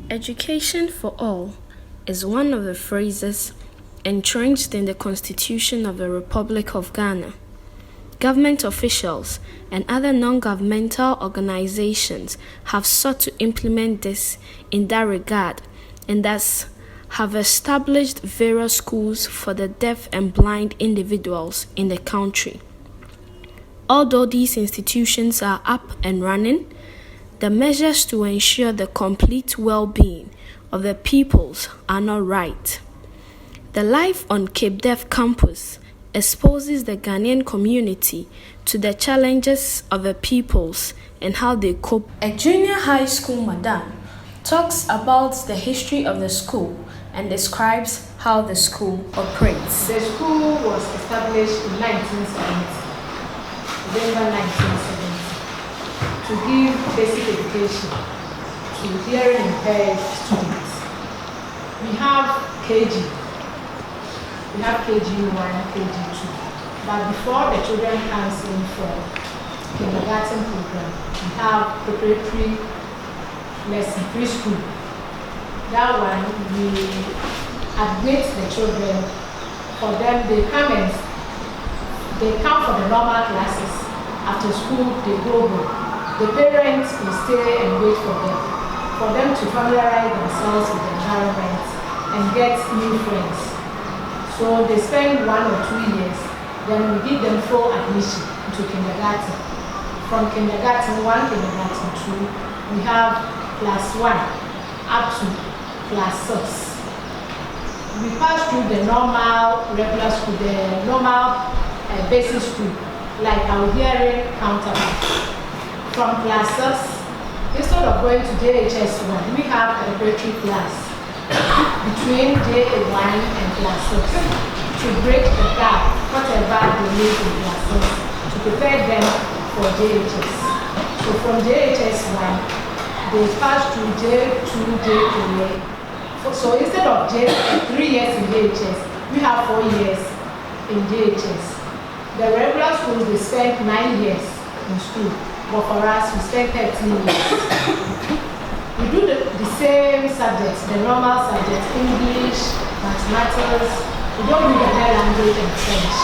Education for all is one of the phrases entrenched in the Constitution of the Republic of Ghana. Government officials and other non-governmental organizations have sought to implement this in that regard and thus have established various schools for the deaf and blind individuals in the country. Although these institutions are up and running, the measures to ensure the complete well-being of the pupils are not right. The life on Cape Deaf campus exposes the Ghanaian community to the challenges of the pupils and how they cope. A junior high school madam talks about the history of the school and describes how the school operates. The school was established in 1970, November 1970, to give basic education to hearing impaired students. We have KG. We have KG1, KG2. But before the children comes in for kindergarten program, we have preparatory lesson, preschool. That one, we admit the children. For them, they come for the normal classes. After school, they go home. The parents will stay and wait for them to familiarize themselves with the environment and get new friends. So they spend 1 or 2 years, then we give them full admission into kindergarten. From kindergarten 1, kindergarten 2, we have class 1 up to class 6. We pass through the normal regular school, the normal basic school, like our hearing counterpart. From class 6, instead of going to JHS 1, we have a preparatory class between JA1 and class 6 to break the gap, whatever they need in class 6, to prepare them for JHS. So from JHS 1, they pass through J2, J3. So instead of 3 years in JHS, we have 4 years in JHS. The regular schools, they spend 9 years in school, but for us, we spend 13 years. We do the same subjects, the normal subjects, English, mathematics. We don't do the hair language and French.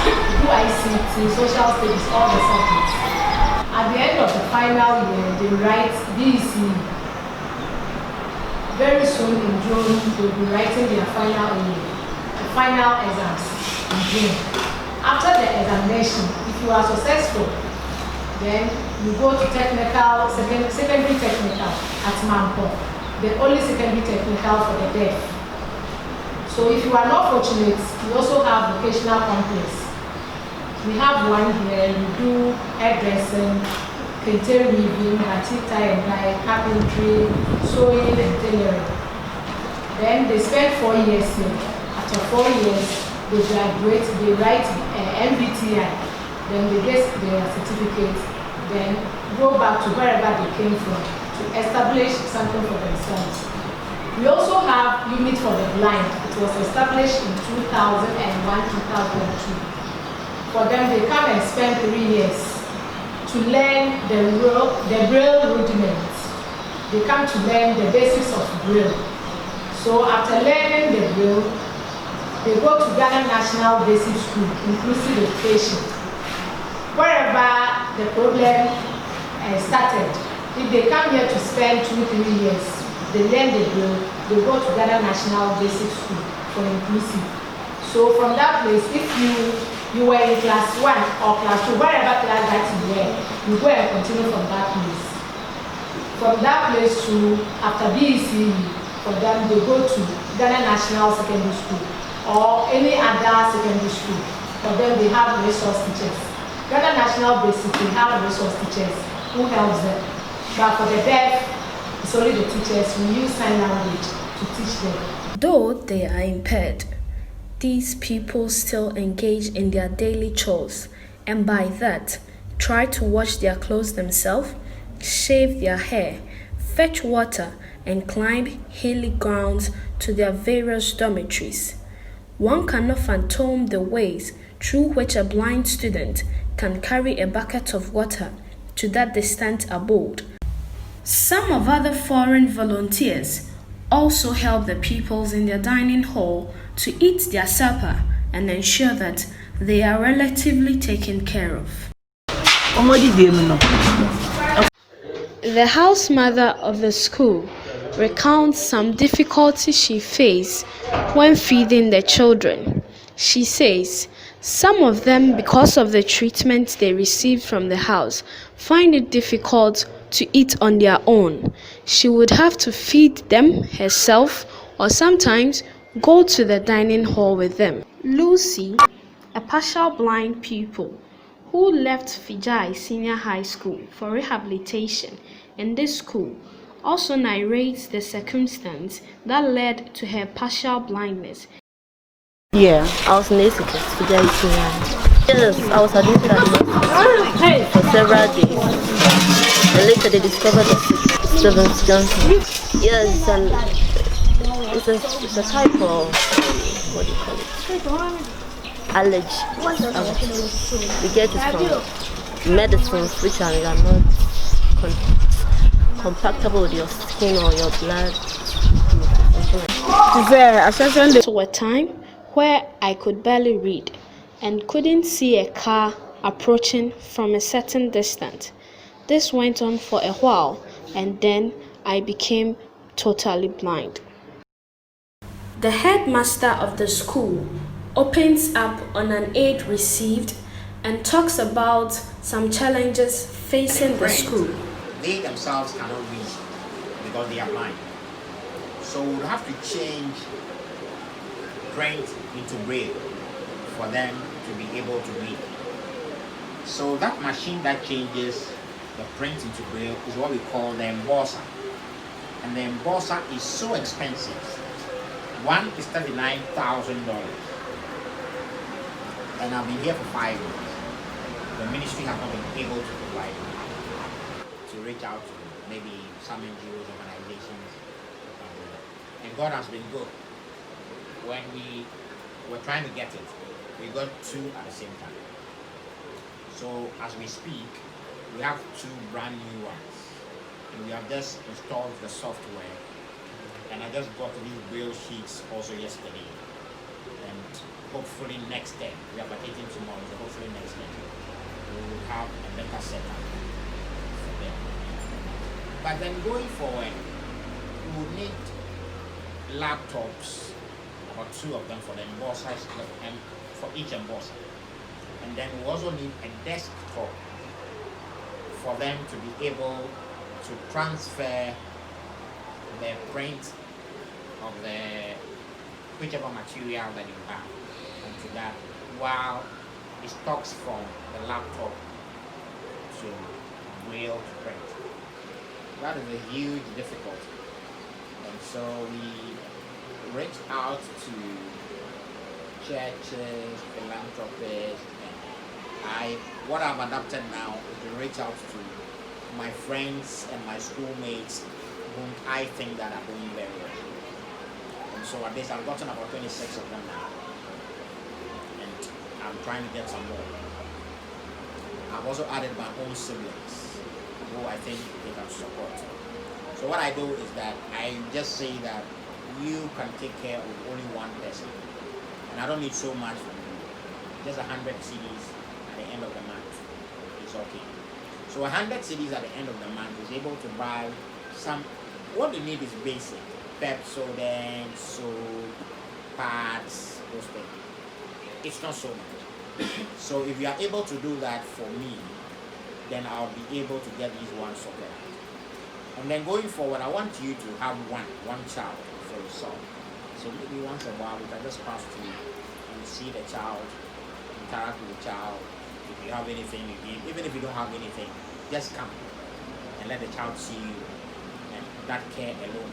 We do ICT, social studies, all the subjects. At the end of the final year, they write BEC. Very soon in June, they'll be writing their final year, the final exams in June. After the examination, if you are successful, then you go to technical, secondary technical at Mampo, the only secondary technical for the deaf. So if you are not fortunate, we also have vocational complex. We have one here, we do hairdressing, painter weaving, batik tie and dye, carpentry, sewing and tailoring. Then they spend 4 years here. After 4 years, they graduate, they write MBTI, then they get their certificate, then go back to wherever they came from to establish something for themselves. We also have unit for the blind. It was established in 2001-2002. For them, they come and spend 3 years to learn the Braille rudiments. They come to learn the basics of Braille. So after learning the Braille, they go to Ghana National Basic School, Inclusive Education. Wherever the problem started, if they come here to spend 2-3 years, they learn the Braille, they go to Ghana National Basic School for Inclusive. So from that place, if you were in class 1 or class 2, wherever class that you were, you go and continue from that place. From that place to, after BEC, for them, they go to Ghana National Secondary School or any other secondary school. For them, they have resource teachers. Ghana National Basic, they have resource teachers who helps them. But for the deaf, it's only the teachers. We use sign language to teach them. Though they are impaired, these people still engage in their daily chores and by that, try to wash their clothes themselves, shave their hair, fetch water, and climb hilly grounds to their various dormitories. One cannot fathom the ways through which a blind student can carry a bucket of water to that distant abode. Some of other foreign volunteers also help the pupils in their dining hall to eat their supper and ensure that they are relatively taken care of. The house mother of the school recounts some difficulties she faced when feeding the children. She says some of them, because of the treatment they received from the house, find it difficult to eat on their own. She would have to feed them herself or sometimes go to the dining hall with them. Lucy, a partial blind pupil who left Fijai Senior High School for rehabilitation in this school, also narrates the circumstance that led to her partial blindness. Yeah, I was in ACT Fijai Senior. Yes, I was admitted at for several days. And later they discovered that Stevens Johnson. Yes, it's a type of, what do you call it? Allergy. We get it from medicines which are not compatible with your skin or your blood. To a time where I could barely read and couldn't see a car approaching from a certain distance. This went on for a while and then I became totally blind. The headmaster of the school opens up on an aid received and talks about some challenges facing the school. They themselves cannot read because they are blind. So we'll have to change print into braille for them to be able to read. So that machine that changes the print into braille is what we call the embosser. And the embosser is so expensive. One is $39,000. And I've been here for 5 years. The ministry has not been able to provide it, to reach out to maybe some NGOs, organizations. And God has been good. When we were trying to get it, we got 2 at the same time. So as we speak, we have 2 brand new ones. And we have just installed the software. And I just got these braille sheets also yesterday. And hopefully next day, we are vacating tomorrow, so hopefully next day, we will have a better setup for them. But then going forward, we will need laptops, about 2 of them for the embossers and for each embosser. And then we also need a desktop for them to be able to transfer the print of the whichever material that you have onto that, while it talks from the laptop to braille to print. That is a huge difficulty. And so we reach out to churches, philanthropists, and what I've adopted now is to reach out to my friends and my schoolmates whom I think that are doing very well. And so at least I've gotten about 26 of them now. And I'm trying to get some more. I've also added my own siblings who I think they can support. So what I do is that I just say that you can take care of only one person. And I don't need so much from you. Just 100 CDs at the end of the month is okay. So 100 CDs at the end of the month is able to buy some. What they need is basic. Pepsodent, soap, pads, those things. It's not so much. So if you are able to do that for me, then I'll be able to get these ones sorted out. And then going forward, I want you to have one child for yourself. So maybe once a while, we can just pass through and see the child, interact with the child. If you have anything, you give. Even if you don't have anything, just come and let the child see you. And that care alone